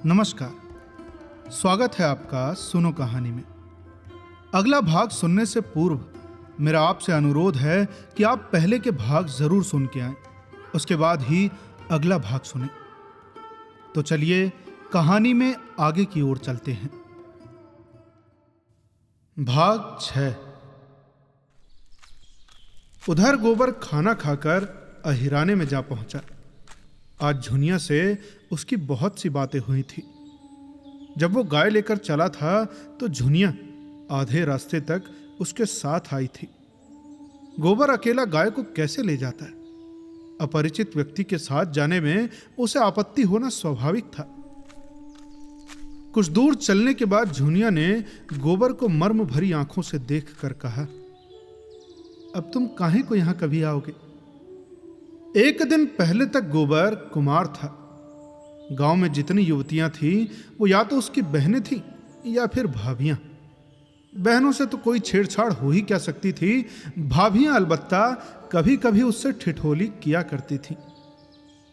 नमस्कार, स्वागत है आपका सुनो कहानी में। अगला भाग सुनने से पूर्व मेरा आपसे अनुरोध है कि आप पहले के भाग जरूर सुन के आएं, उसके बाद ही अगला भाग सुनें। तो चलिए कहानी में आगे की ओर चलते हैं। भाग 6। उधर गोबर खाना खाकर अहिराने में जा पहुंचा। आज झुनिया से उसकी बहुत सी बातें हुई थी। जब वो गाय लेकर चला था तो झुनिया आधे रास्ते तक उसके साथ आई थी। गोबर अकेला गाय को कैसे ले जाता है? अपरिचित व्यक्ति के साथ जाने में उसे आपत्ति होना स्वाभाविक था। कुछ दूर चलने के बाद झुनिया ने गोबर को मर्म भरी आंखों से देखकर कहा, अब तुम काहे को यहां कभी आओगे? एक दिन पहले तक गोबर कुमार था। गांव में जितनी युवतियां थीं वो या तो उसकी बहनें थीं या फिर भाभियां। बहनों से तो कोई छेड़छाड़ हो ही क्या सकती थी। भाभियां अलबत्ता कभी कभी उससे ठिठोली किया करती थीं,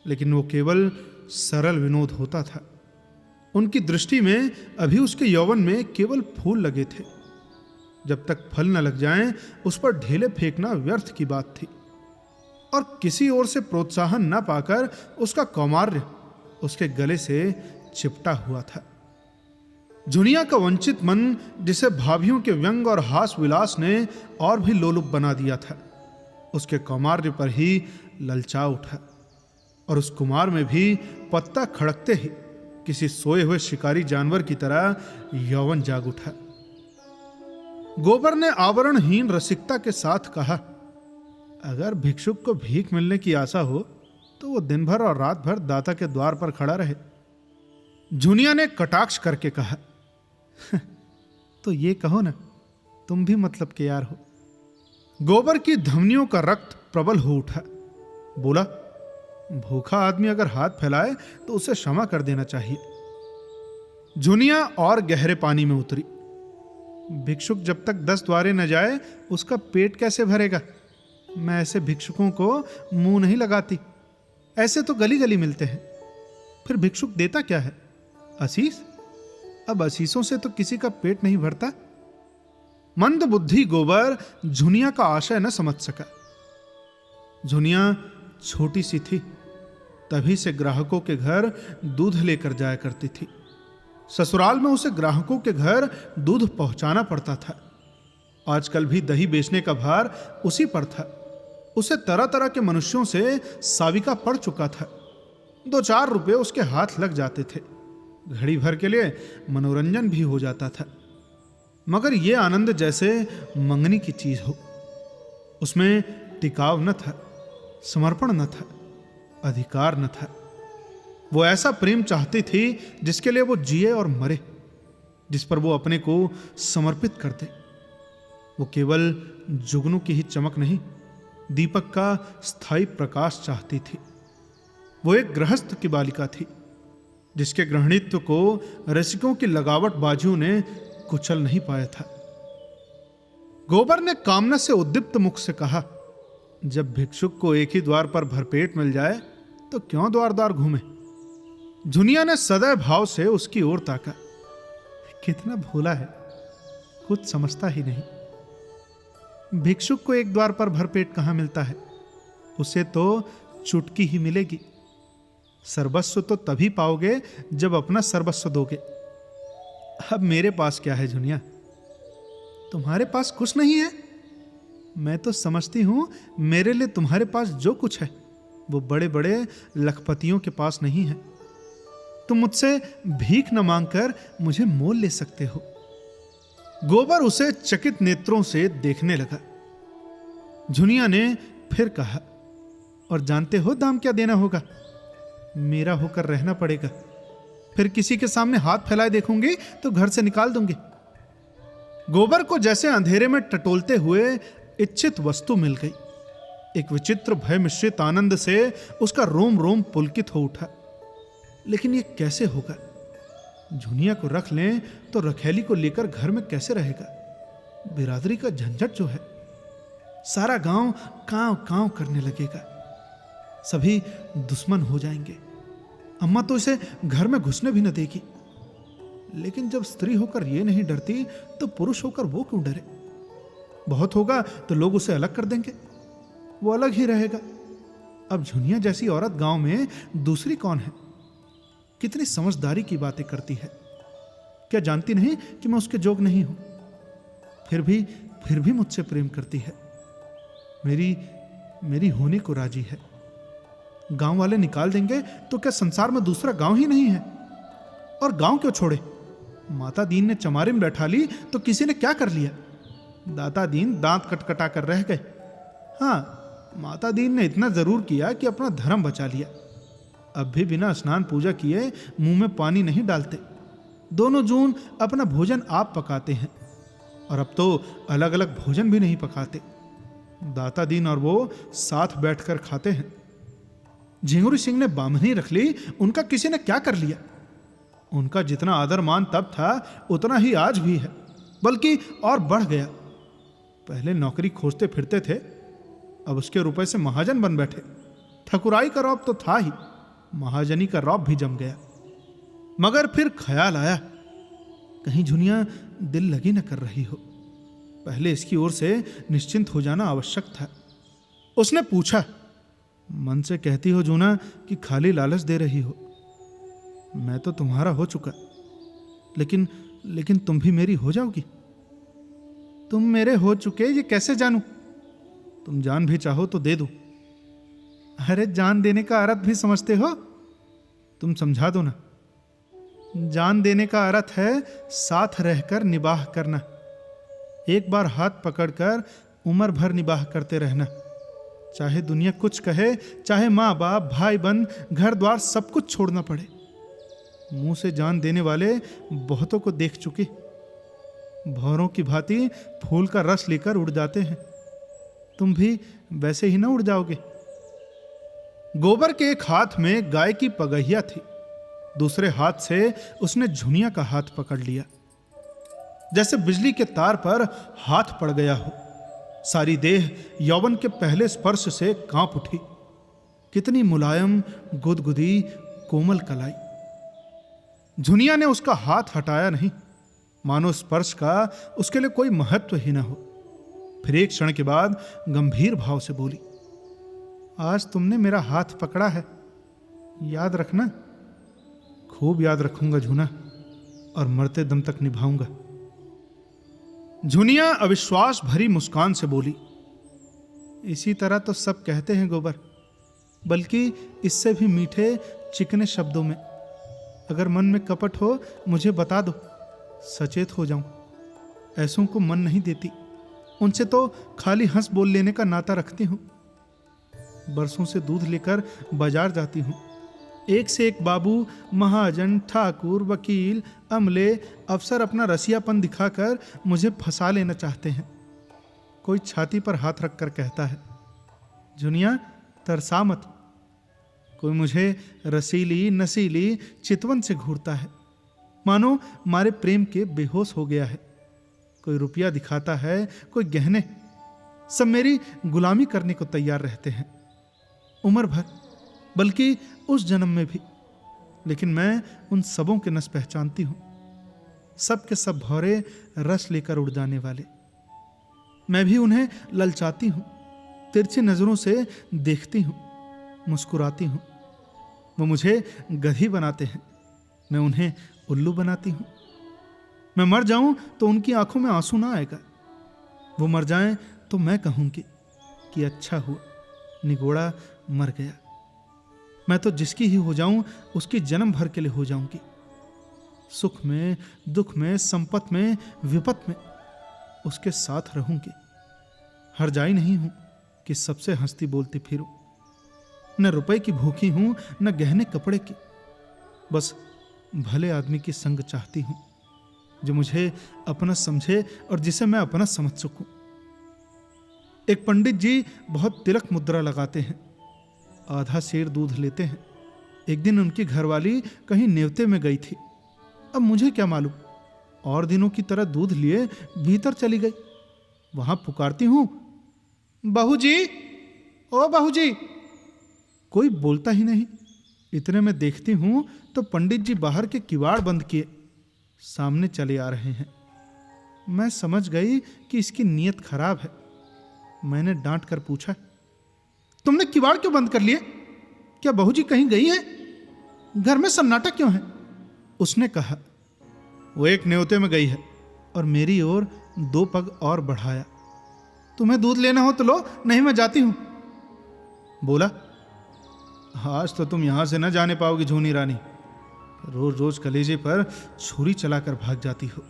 लेकिन वो केवल सरल विनोद होता था। उनकी दृष्टि में अभी उसके यौवन में केवल फूल लगे थे। जब तक फल न लग जाएं, उस पर ढेले फेंकना व्यर्थ की बात थी। और किसी ओर से प्रोत्साहन न पाकर उसका कौमार्य उसके गले से चिपटा हुआ था। झुनिया का वंचित मन, जिसे भाभियों के व्यंग और हास विलास ने और भी लोलुप बना दिया था, उसके कौमार्य पर ही ललचा उठा। और उस कुमार में भी पत्ता खड़कते ही किसी सोए हुए शिकारी जानवर की तरह यौवन जाग उठा। गोबर ने आवरणहीन रसिकता के साथ कहा, अगर भिक्षुक को भीख मिलने की आशा हो तो वो दिन भर और रात भर दाता के द्वार पर खड़ा रहे। झुनिया ने कटाक्ष करके कहा, तो ये कहो ना, तुम भी मतलब के यार हो। गोबर की धमनियों का रक्त प्रबल हो उठा। बोला, भूखा आदमी अगर हाथ फैलाए तो उसे क्षमा कर देना चाहिए। झुनिया और गहरे पानी में उतरी। भिक्षुक जब तक 10 द्वारे न जाए उसका पेट कैसे भरेगा? मैं ऐसे भिक्षुकों को मुंह नहीं लगाती। ऐसे तो गली गली मिलते हैं। फिर भिक्षुक देता क्या है? असीस? अब असीसों से तो किसी का पेट नहीं भरता। मंद बुद्धि गोबर झुनिया का आशय न समझ सका। झुनिया छोटी सी थी, तभी से ग्राहकों के घर दूध लेकर जाया करती थी। ससुराल में उसे ग्राहकों के घर दूध पहुंचाना पड़ता था। आजकल भी दही बेचने का भार उसी पर था। उसे तरह तरह के मनुष्यों से साविका पड़ चुका था। 2-4 रुपए उसके हाथ लग जाते थे। घड़ी भर के लिए मनोरंजन भी हो जाता था, मगर यह आनंद जैसे मंगनी की चीज हो। उसमें टिकाव न था, समर्पण न था, अधिकार न था। वो ऐसा प्रेम चाहती थी जिसके लिए वो जिए और मरे, जिस पर वो अपने को समर्पित कर दे। वो केवल जुगनू की ही चमक नहीं, दीपक का स्थायी प्रकाश चाहती थी। वो एक गृहस्थ की बालिका थी, जिसके गृहणित्व को रसिकों की लगावट बाजियों ने कुचल नहीं पाया था। गोबर ने कामना से उद्दीप्त मुख से कहा, जब भिक्षुक को एक ही द्वार पर भरपेट मिल जाए तो क्यों द्वार द्वार घूमे? झुनिया ने सदैव भाव से उसकी ओर ताका। कितना भोला है, कुछ समझता ही नहीं। भिक्षुक को एक द्वार पर भरपेट कहां मिलता है? उसे तो चुटकी ही मिलेगी। सर्वस्व तो तभी पाओगे जब अपना सर्वस्व दोगे। अब मेरे पास क्या है झुनिया? तुम्हारे पास कुछ नहीं है? मैं तो समझती हूं मेरे लिए तुम्हारे पास जो कुछ है वो बड़े बड़े लखपतियों के पास नहीं है। तुम मुझसे भीख न मांगकर मुझे मोल ले सकते हो। गोबर उसे चकित नेत्रों से देखने लगा। झुनिया ने फिर कहा, और जानते हो दाम क्या देना होगा? मेरा होकर रहना पड़ेगा। फिर किसी के सामने हाथ फैलाए देखूंगी तो घर से निकाल दूंगी। गोबर को जैसे अंधेरे में टटोलते हुए इच्छित वस्तु मिल गई। एक विचित्र भय मिश्रित आनंद से उसका रोम रोम पुलकित हो उठा। लेकिन ये कैसे होगा? झुनिया को रख लें तो रखैली को लेकर घर में कैसे रहेगा? बिरादरी का झंझट जो है, सारा गांव कांव कांव करने लगेगा। सभी दुश्मन हो जाएंगे। अम्मा तो इसे घर में घुसने भी न देगी। लेकिन जब स्त्री होकर ये नहीं डरती तो पुरुष होकर वो क्यों डरे? बहुत होगा तो लोग उसे अलग कर देंगे, वो अलग ही रहेगा। अब झुनिया जैसी औरत गांव में दूसरी कौन है? कितनी समझदारी की बातें करती है। क्या जानती नहीं कि मैं उसके जोग नहीं हूं? फिर भी मुझसे प्रेम करती है। मेरी होने को राजी है। गांव वाले निकाल देंगे तो क्या संसार में दूसरा गांव ही नहीं है? और गांव क्यों छोड़े? माता दीन ने चमारे में बैठा ली तो किसी ने क्या कर लिया? दाता दीन दांत कटकटा कर रह गए। हाँ, माता दीन ने इतना जरूर किया कि अपना धर्म बचा लिया। अब भी बिना स्नान पूजा किए मुंह में पानी नहीं डालते। दोनों जून अपना भोजन आप पकाते हैं, और अब तो अलग अलग भोजन भी नहीं पकाते। दाता दीन और वो साथ बैठकर खाते हैं। झिंगुरी सिंह ने बामनी रख ली, उनका किसी ने क्या कर लिया? उनका जितना आदर मान तब था उतना ही आज भी है, बल्कि और बढ़ गया। पहले नौकरी खोजते फिरते थे, अब उसके रुपए से महाजन बन बैठे। ठकुराई का रौब तो था ही, महाजनी का रौब भी जम गया। मगर फिर ख्याल आया, कहीं झुनिया दिल लगी न कर रही हो। पहले इसकी ओर से निश्चिंत हो जाना आवश्यक था। उसने पूछा, मन से कहती हो जूना कि खाली लालच दे रही हो? मैं तो तुम्हारा हो चुका, लेकिन तुम भी मेरी हो जाओगी? तुम मेरे हो चुके ये कैसे जानूं? तुम जान भी चाहो तो दे दो। अरे जान देने का अर्थ भी समझते हो? तुम समझा दो ना। जान देने का अर्थ है साथ रहकर निबाह करना, एक बार हाथ पकड़कर उम्र भर निबाह करते रहना। चाहे दुनिया कुछ कहे, चाहे माँ बाप भाई बहन घर द्वार सब कुछ छोड़ना पड़े। मुंह से जान देने वाले बहुतों को देख चुके। भौरों की भांति फूल का रस लेकर उड़ जाते हैं। तुम भी वैसे ही ना उड़ जाओगे। गोबर के एक हाथ में गाय की पगहिया थी, दूसरे हाथ से उसने झुनिया का हाथ पकड़ लिया। जैसे बिजली के तार पर हाथ पड़ गया हो। सारी देह यौवन के पहले स्पर्श से कांप उठी। कितनी मुलायम, गुदगुदी, कोमल कलाई। झुनिया ने उसका हाथ हटाया नहीं, मानो स्पर्श का उसके लिए कोई महत्व ही ना हो। फिर एक क्षण के बाद गंभीर भाव से बोली, आज तुमने मेरा हाथ पकड़ा है, याद रखना। खूब याद रखूंगा झुना, और मरते दम तक निभाऊंगा। झुनिया अविश्वास भरी मुस्कान से बोली, इसी तरह तो सब कहते हैं गोबर, बल्कि इससे भी मीठे चिकने शब्दों में। अगर मन में कपट हो मुझे बता दो, सचेत हो जाऊं। ऐसों को मन नहीं देती, उनसे तो खाली हंस बोल लेने का नाता रखती हूं। बरसों से दूध लेकर बाजार जाती हूं। एक से एक बाबू, महाजन, ठाकुर, वकील, अमले, अफसर अपना रसियापन दिखाकर मुझे फंसा लेना चाहते हैं। कोई छाती पर हाथ रखकर कहता है, झुनिया तरसा मत। कोई मुझे रसीली नसीली चितवन से घूरता है, मानो मारे प्रेम के बेहोश हो गया है। कोई रुपया दिखाता है, कोई गहने, सब मेरी गुलामी करने को तैयार रहते हैं, उम्र भर, बल्कि उस जन्म में भी। लेकिन मैं उन सबों के नस पहचानती हूं, सब के सब भौरे रस लेकर उड़ जाने वाले। मैं भी उन्हें ललचाती हूं, तिरछी नजरों से देखती हूं, मुस्कुराती हूं। वो मुझे गधी बनाते हैं, मैं उन्हें उल्लू बनाती हूं। मैं मर जाऊं तो उनकी आंखों में आंसू ना आएगा। वो मर जाएं तो मैं कहूंगी कि अच्छा हुआ, निगोड़ा मर गया। मैं तो जिसकी ही हो जाऊं उसकी जन्म भर के लिए हो जाऊंगी। सुख में, दुख में, संपत में, विपत में उसके साथ रहूंगी। हर जाई नहीं हूं कि सबसे हंसती बोलती फिरूं। न रुपए की भूखी हूं, न गहने कपड़े की। बस भले आदमी की संग चाहती हूं, जो मुझे अपना समझे और जिसे मैं अपना समझ सकूं। एक पंडित जी बहुत तिलक मुद्रा लगाते हैं, आधा सेर दूध लेते हैं। एक दिन उनकी घरवाली कहीं नेवते में गई थी। अब मुझे क्या मालूम, और दिनों की तरह दूध लिए भीतर चली गई। वहां पुकारती हूं, बहू जी, ओ बहू जी। कोई बोलता ही नहीं। इतने में देखती हूं तो पंडित जी बाहर के किवाड़ बंद किए सामने चले आ रहे हैं। मैं समझ गई कि इसकी नीयत खराब है। मैंने डांट कर पूछा, तुमने किवाड़ क्यों बंद कर लिए? क्या बहू जी कहीं गई है? घर में सन्नाटा क्यों है? उसने कहा, वो एक न्योते में गई है, और मेरी ओर 2 पग और बढ़ाया। तुम्हें दूध लेना हो तो लो, नहीं मैं जाती हूं। बोला, आज तो तुम यहां से न जाने पाओगी झूनी रानी। रोज रोज कलेजे पर छुरी चलाकर भाग जाती हो।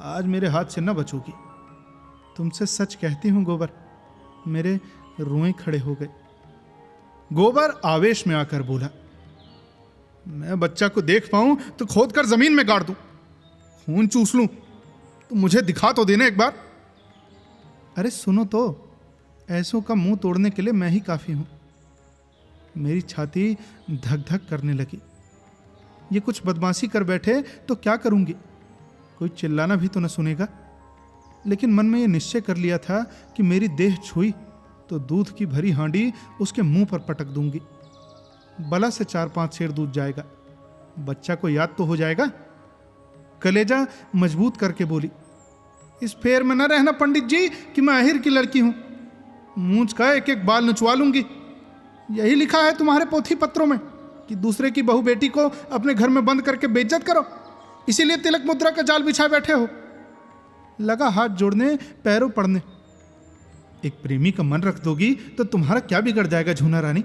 आज मेरे हाथ से न बचोगी। तुमसे सच कहती हूं गोबर, मेरे रोए खड़े हो गए। गोबर आवेश में आकर बोला, मैं बच्चा को देख पाऊं तो खोद कर जमीन में गाड़ दूं, खून चूस लूं, तो मुझे दिखा तो देना एक बार। अरे सुनो तो, ऐसों का मुंह तोड़ने के लिए मैं ही काफी हूं। मेरी छाती धक धक करने लगी। ये कुछ बदमाशी कर बैठे तो क्या करूंगी? कोई चिल्लाना भी तो न सुनेगा। लेकिन मन में यह निश्चय कर लिया था कि मेरी देह छुई तो दूध की भरी हांडी उसके मुंह पर पटक दूंगी। बला से 4-5 सेर दूध जाएगा, बच्चा को याद तो हो जाएगा। कलेजा मजबूत करके बोली, इस फेर में न रहना पंडित जी कि मैं अहिर की लड़की हूं। मूंछ का एक एक बाल नचवा लूंगी। यही लिखा है तुम्हारे पोथी पत्रों में कि दूसरे की बहू बेटी को अपने घर में बंद करके बेइज्जत करो, इसीलिए तिलक मुद्रा का जाल बिछाए बैठे हो। लगा हाथ जोड़ने, पैरों पड़ने। एक प्रेमी का मन रख दोगी तो तुम्हारा क्या बिगड़ जाएगा झूना रानी?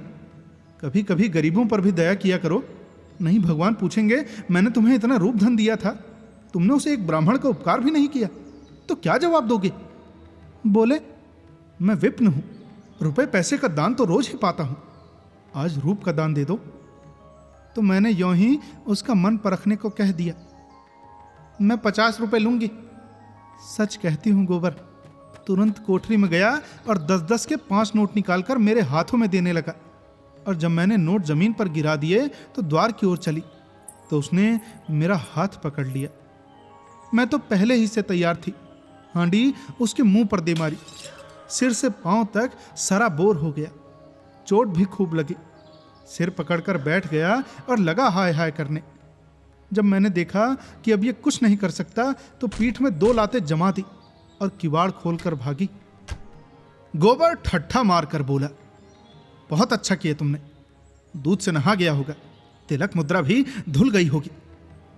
कभी कभी गरीबों पर भी दया किया करो। नहीं भगवान पूछेंगे, मैंने तुम्हें इतना रूप धन दिया था, तुमने उसे एक ब्राह्मण का उपकार भी नहीं किया, तो क्या जवाब दोगे? बोले, मैं विप्न हूं, रुपए पैसे का दान तो रोज ही पाता हूं, आज रूप का दान दे दो। तो मैंने यों ही उसका मन परखने को कह दिया, मैं 50 रुपए लूंगी। सच कहती हूं गोबर, तुरंत कोठरी में गया और 10-10 के 5 नोट निकालकर मेरे हाथों में देने लगा। और जब मैंने नोट जमीन पर गिरा दिए तो द्वार की ओर चली तो उसने मेरा हाथ पकड़ लिया। मैं तो पहले ही से तैयार थी। हांडी उसके मुंह पर दे मारी। सिर से पांव तक सराबोर हो गया। चोट भी खूब लगी। सिर पकड़कर बैठ गया और लगा हाय हाय करने। जब मैंने देखा कि अब ये कुछ नहीं कर सकता तो पीठ में 2 लातें जमा दी और किवाड़ खोलकर भागी। गोबर ठट्ठा मारकर बोला, बहुत अच्छा किया तुमने, दूध से नहा गया होगा, तिलक मुद्रा भी धुल गई होगी,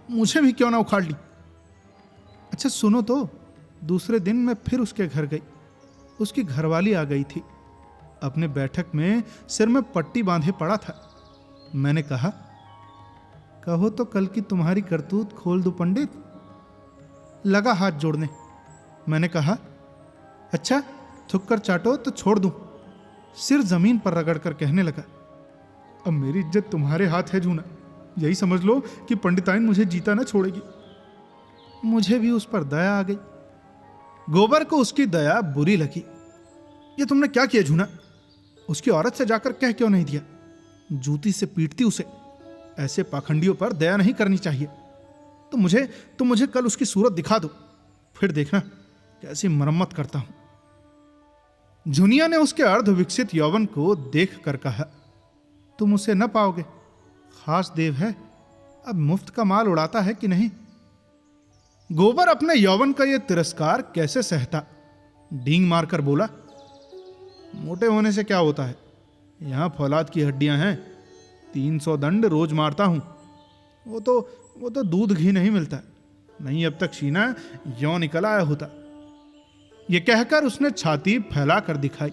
मुझे भी क्यों ना उखाड़ ली। अच्छा सुनो तो, दूसरे दिन मैं फिर उसके घर गई। उसकी घरवाली आ गई थी। अपने बैठक में सिर में पट्टी बांधे पड़ा था। मैंने कहा, कहो तो कल की तुम्हारी करतूत खोल दूं पंडित। लगा हाथ जोड़ने। मैंने कहा, अच्छा थुक कर चाटो तो छोड़ दूं। सिर जमीन पर रगड़कर कहने लगा, अब मेरी इज्जत तुम्हारे हाथ है जूना, यही समझ लो कि पंडिताइन मुझे जीता ना छोड़ेगी। मुझे भी उस पर दया आ गई। गोबर को उसकी दया बुरी लगी। ये तुमने क्या किया जूना? उसकी औरत से जाकर कह क्यों नहीं दिया? जूती से पीटती उसे। ऐसे पाखंडियों पर दया नहीं करनी चाहिए। तो मुझे कल उसकी सूरत दिखा दो, फिर देखना कैसी मरम्मत करता हूं। झुनिया ने उसके अर्ध विकसित यौवन को देख कर कहा, तुम उसे न पाओगे, खास देव है, अब मुफ्त का माल उड़ाता है कि नहीं। गोबर अपने यौवन का यह तिरस्कार कैसे सहता, डींग मारकर बोला, मोटे होने से क्या होता है, यहां फौलाद की हड्डियां हैं, 300 दंड रोज मारता हूं, वो तो दूध घी नहीं मिलता, नहीं अब तक सीना यों निकल आया होता। यह कहकर उसने छाती फैलाकर दिखाई।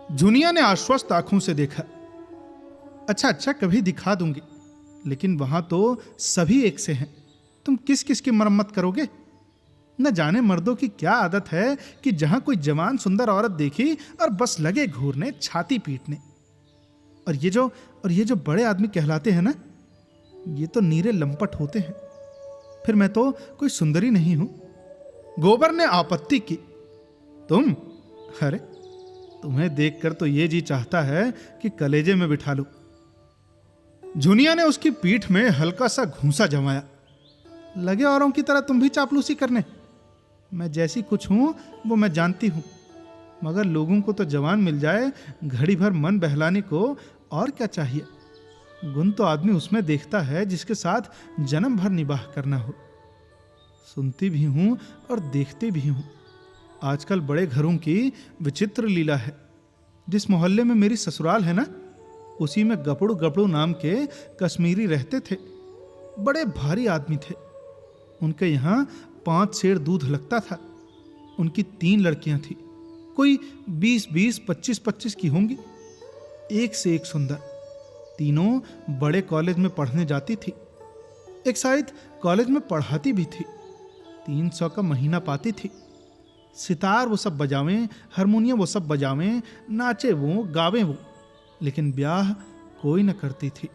झुनिया ने आश्वस्त आंखों से देखा। अच्छा कभी दिखा दूंगी, लेकिन वहां तो सभी एक से हैं, तुम किस किस की मरम्मत करोगे। न जाने मर्दों की क्या आदत है कि जहां कोई जवान सुंदर औरत देखी और बस लगे घूरने, छाती पीटने। और ये जो बड़े आदमी कहलाते हैं ना, ये तो नीरे लंपट होते हैं। फिर मैं तो कोई सुंदरी नहीं हूं। गोबर ने आपत्ति की, तुम, अरे तुम्हें देखकर तो ये जी चाहता है कि कलेजे में बिठा लो। झुनिया ने उसकी पीठ में हल्का सा घूंसा जमाया। लगे औरों की तरह तुम भी चापलूसी करने। मैं जैसी कुछ हूं वो मैं जानती हूं, मगर लोगों को तो जवान मिल जाए घड़ी भर मन बहलाने को, और क्या चाहिए। गुण तो आदमी उसमें देखता है जिसके साथ जन्म भर निबाह करना हो। सुनती भी हूं और देखती भी हूं। आजकल बड़े घरों की विचित्र लीला है। जिस मोहल्ले में मेरी ससुराल है ना, उसी में गपड़ू गपड़ू नाम के कश्मीरी रहते थे। बड़े भारी आदमी थे। उनके यहाँ 5 सेर दूध लगता था। उनकी 3 लड़कियां थी, कोई 20-20, 25-25 की होंगी, एक से एक सुंदर। तीनों बड़े कॉलेज में पढ़ने जाती थी। एक शायद कॉलेज में पढ़ाती भी थी। 300 का महीना पाती थी। सितार वो सब बजावें, हारमोनियम वो सब बजावें, नाचे वो, गावें वो, लेकिन ब्याह कोई न करती थी।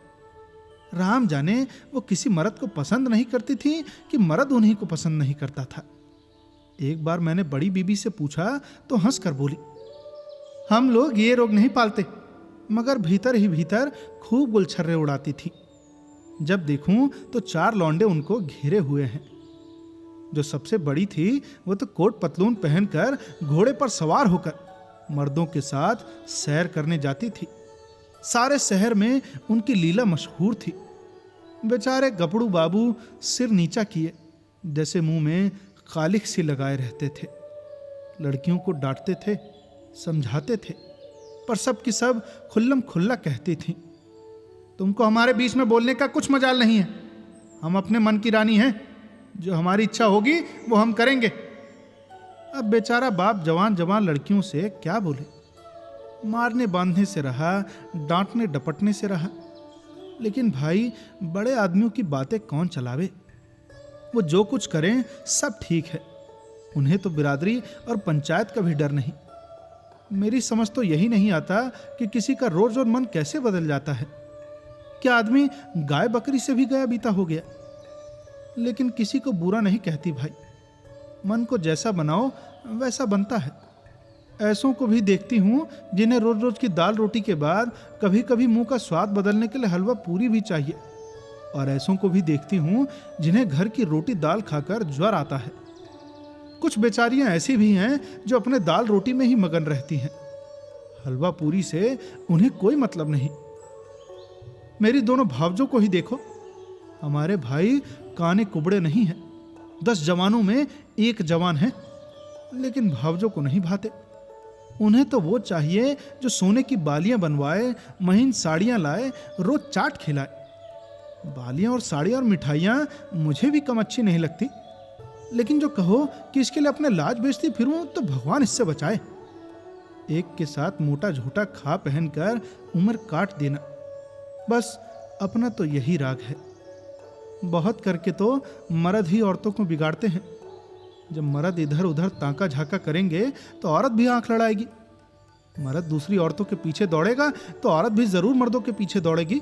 राम जाने वो किसी मर्द को पसंद नहीं करती थी कि मर्द उन्हीं को पसंद नहीं करता था। एक बार मैंने बड़ी बीबी से पूछा तो हंस कर बोली, हम लोग ये रोग नहीं पालते, मगर भीतर ही भीतर खूब गुलछर्रे उड़ाती थी। जब देखूं तो 4 लौंडे उनको घेरे हुए हैं। जो सबसे बड़ी थी वो तो कोट पतलून पहनकर घोड़े पर सवार होकर मर्दों के साथ सैर करने जाती थी। सारे शहर में उनकी लीला मशहूर थी। बेचारे गपड़ू बाबू सिर नीचा किए, जैसे मुंह में खालिक सी लगाए रहते थे। लड़कियों को डांटते थे, समझाते थे, पर सब की सब खुल्लम खुल्ला कहती थी, तुमको हमारे बीच में बोलने का कुछ मजाल नहीं है। हम अपने मन की रानी हैं, जो हमारी इच्छा होगी वो हम करेंगे। अब बेचारा बाप जवान जवान लड़कियों से क्या बोले। मारने बांधने से रहा, डांटने डपटने से रहा, लेकिन भाई बड़े आदमियों की बातें कौन चलावे। वो जो कुछ करें सब ठीक है। उन्हें तो बिरादरी और पंचायत का भी डर नहीं। मेरी समझ तो यही नहीं आता कि किसी का रोज रोज मन कैसे बदल जाता है। क्या आदमी गाय बकरी से भी गया बीता हो गया। लेकिन किसी को बुरा नहीं कहती भाई। मन को जैसा बनाओ वैसा बनता है। ऐसों को भी देखती हूँ जिन्हें रोज रोज की दाल रोटी के बाद कभी कभी मुंह का स्वाद बदलने के लिए हलवा पूरी भी चाहिए। और ऐसों को भी देखती हूँ जिन्हें घर की रोटी दाल खाकर ज्वर आता है। कुछ बेचारियां ऐसी भी हैं जो अपने दाल रोटी में ही मगन रहती हैं। हलवा पूरी से उन्हें कोई मतलब नहीं। मेरी दोनों भावजों को ही देखो। हमारे भाई काने कुबड़े नहीं हैं। 10 जवानों में एक जवान है, लेकिन भावजों को नहीं भाते। उन्हें तो वो चाहिए जो सोने की बालियां बनवाए, महीन साड़ियां लाए, रोज चाट खिलाए। बालियां और साड़ियां और मिठाइयां मुझे भी कम अच्छी नहीं लगती, लेकिन जो कहो कि इसके लिए अपने लाज बेचती फिरूं तो भगवान इससे बचाए। एक के साथ मोटा झोटा खा पहनकर उम्र काट देना, बस अपना तो यही राग है। बहुत करके तो मर्द ही औरतों को बिगाड़ते हैं। जब मर्द इधर उधर ताका झाका करेंगे तो औरत भी आंख लड़ाएगी। मर्द दूसरी औरतों के पीछे दौड़ेगा तो औरत भी जरूर मर्दों के पीछे दौड़ेगी।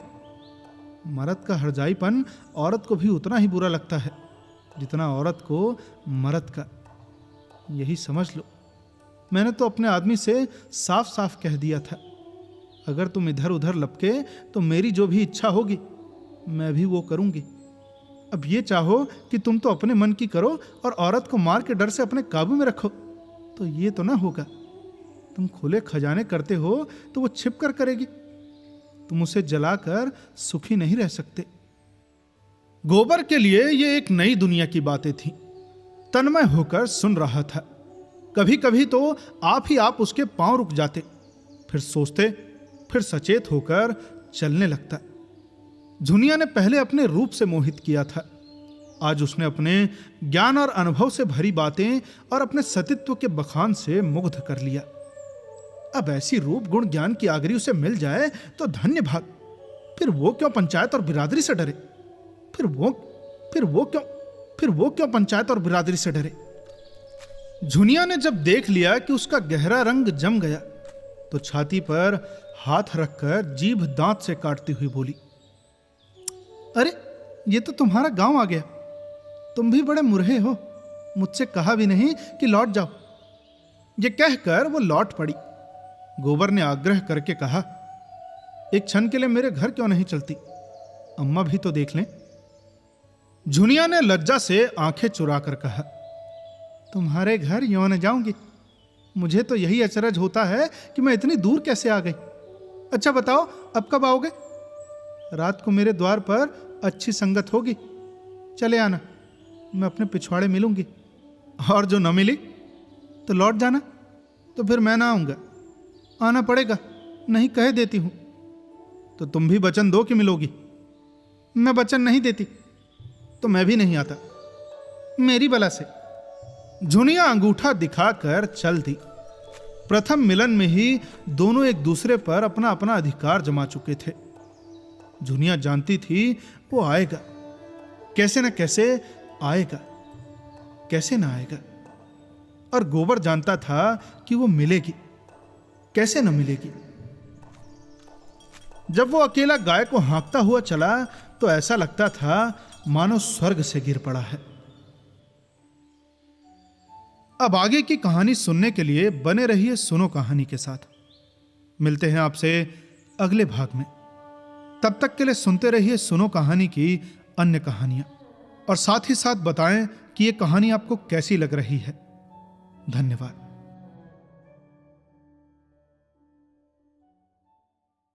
मर्द का हरजाईपन औरत को भी उतना ही बुरा लगता है जितना औरत को मर्द का। यही समझ लो। मैंने तो अपने आदमी से साफ साफ कह दिया था, अगर तुम इधर उधर लपके तो मेरी जो भी इच्छा होगी मैं भी वो करूंगी। अब ये चाहो कि तुम तो अपने मन की करो और औरत को मार के डर से अपने काबू में रखो, तो ये तो ना होगा। तुम खुले खजाने करते हो तो वो छिप कर करेगी। तुम उसे जलाकर सुखी नहीं रह सकते। गोबर के लिए ये एक नई दुनिया की बातें थी। तन्मय होकर सुन रहा था। कभी कभी तो आप उसके पांव रुक जाते, फिर सोचते, फिर सचेत होकर चलने लगता। झुनिया ने पहले अपने रूप से मोहित किया था। आज उसने अपने ज्ञान और अनुभव से भरी बातें और अपने सतीत्व के बखान से मुग्ध कर लिया। अब ऐसी रूप गुण ज्ञान की आगरी उसे मिल जाए तो धन्य भाग। फिर वो क्यों पंचायत और बिरादरी से डरे। फिर वो क्यों पंचायत और बिरादरी से डरे। झुनिया ने जब देख लिया कि उसका गहरा रंग जम गया तो छाती पर हाथ रखकर जीभ दांत से काटती हुई बोली, अरे ये तो तुम्हारा गांव आ गया। तुम भी बड़े मुरहे हो, मुझसे कहा भी नहीं कि लौट जाओ। ये कहकर वो लौट पड़ी। गोबर ने आग्रह करके कहा, एक क्षण के लिए मेरे घर क्यों नहीं चलती, अम्मा भी तो देख लें। झुनिया ने लज्जा से आंखें चुरा कर कहा, तुम्हारे घर यूं न जाऊंगी। मुझे तो यही अचरज होता है कि मैं इतनी दूर कैसे आ गई। अच्छा बताओ अब कब आओगे। रात को मेरे द्वार पर अच्छी संगत होगी, चले आना, मैं अपने पिछवाड़े मिलूंगी। और जो न मिली तो लौट जाना, तो फिर मैं ना आऊंगा। आना पड़ेगा, नहीं कह देती हूं। तो तुम भी वचन दो कि मिलोगी। मैं वचन नहीं देती तो मैं भी नहीं आता, मेरी बला से। झुनिया अंगूठा दिखाकर चल दी। प्रथम मिलन में ही दोनों एक दूसरे पर अपना अपना अधिकार जमा चुके थे। झुनिया जानती थी वो आएगा, कैसे न कैसे आएगा, कैसे ना आएगा। और गोबर जानता था कि वो मिलेगी, कैसे न मिलेगी। जब वो अकेला गाय को हाँकता हुआ चला तो ऐसा लगता था मानो स्वर्ग से गिर पड़ा है। अब आगे की कहानी सुनने के लिए बने रहिए सुनो कहानी के साथ। मिलते हैं आपसे अगले भाग में। तब तक के लिए सुनते रहिए सुनो कहानी की अन्य कहानियां, और साथ ही साथ बताएं कि ये कहानी आपको कैसी लग रही है। धन्यवाद।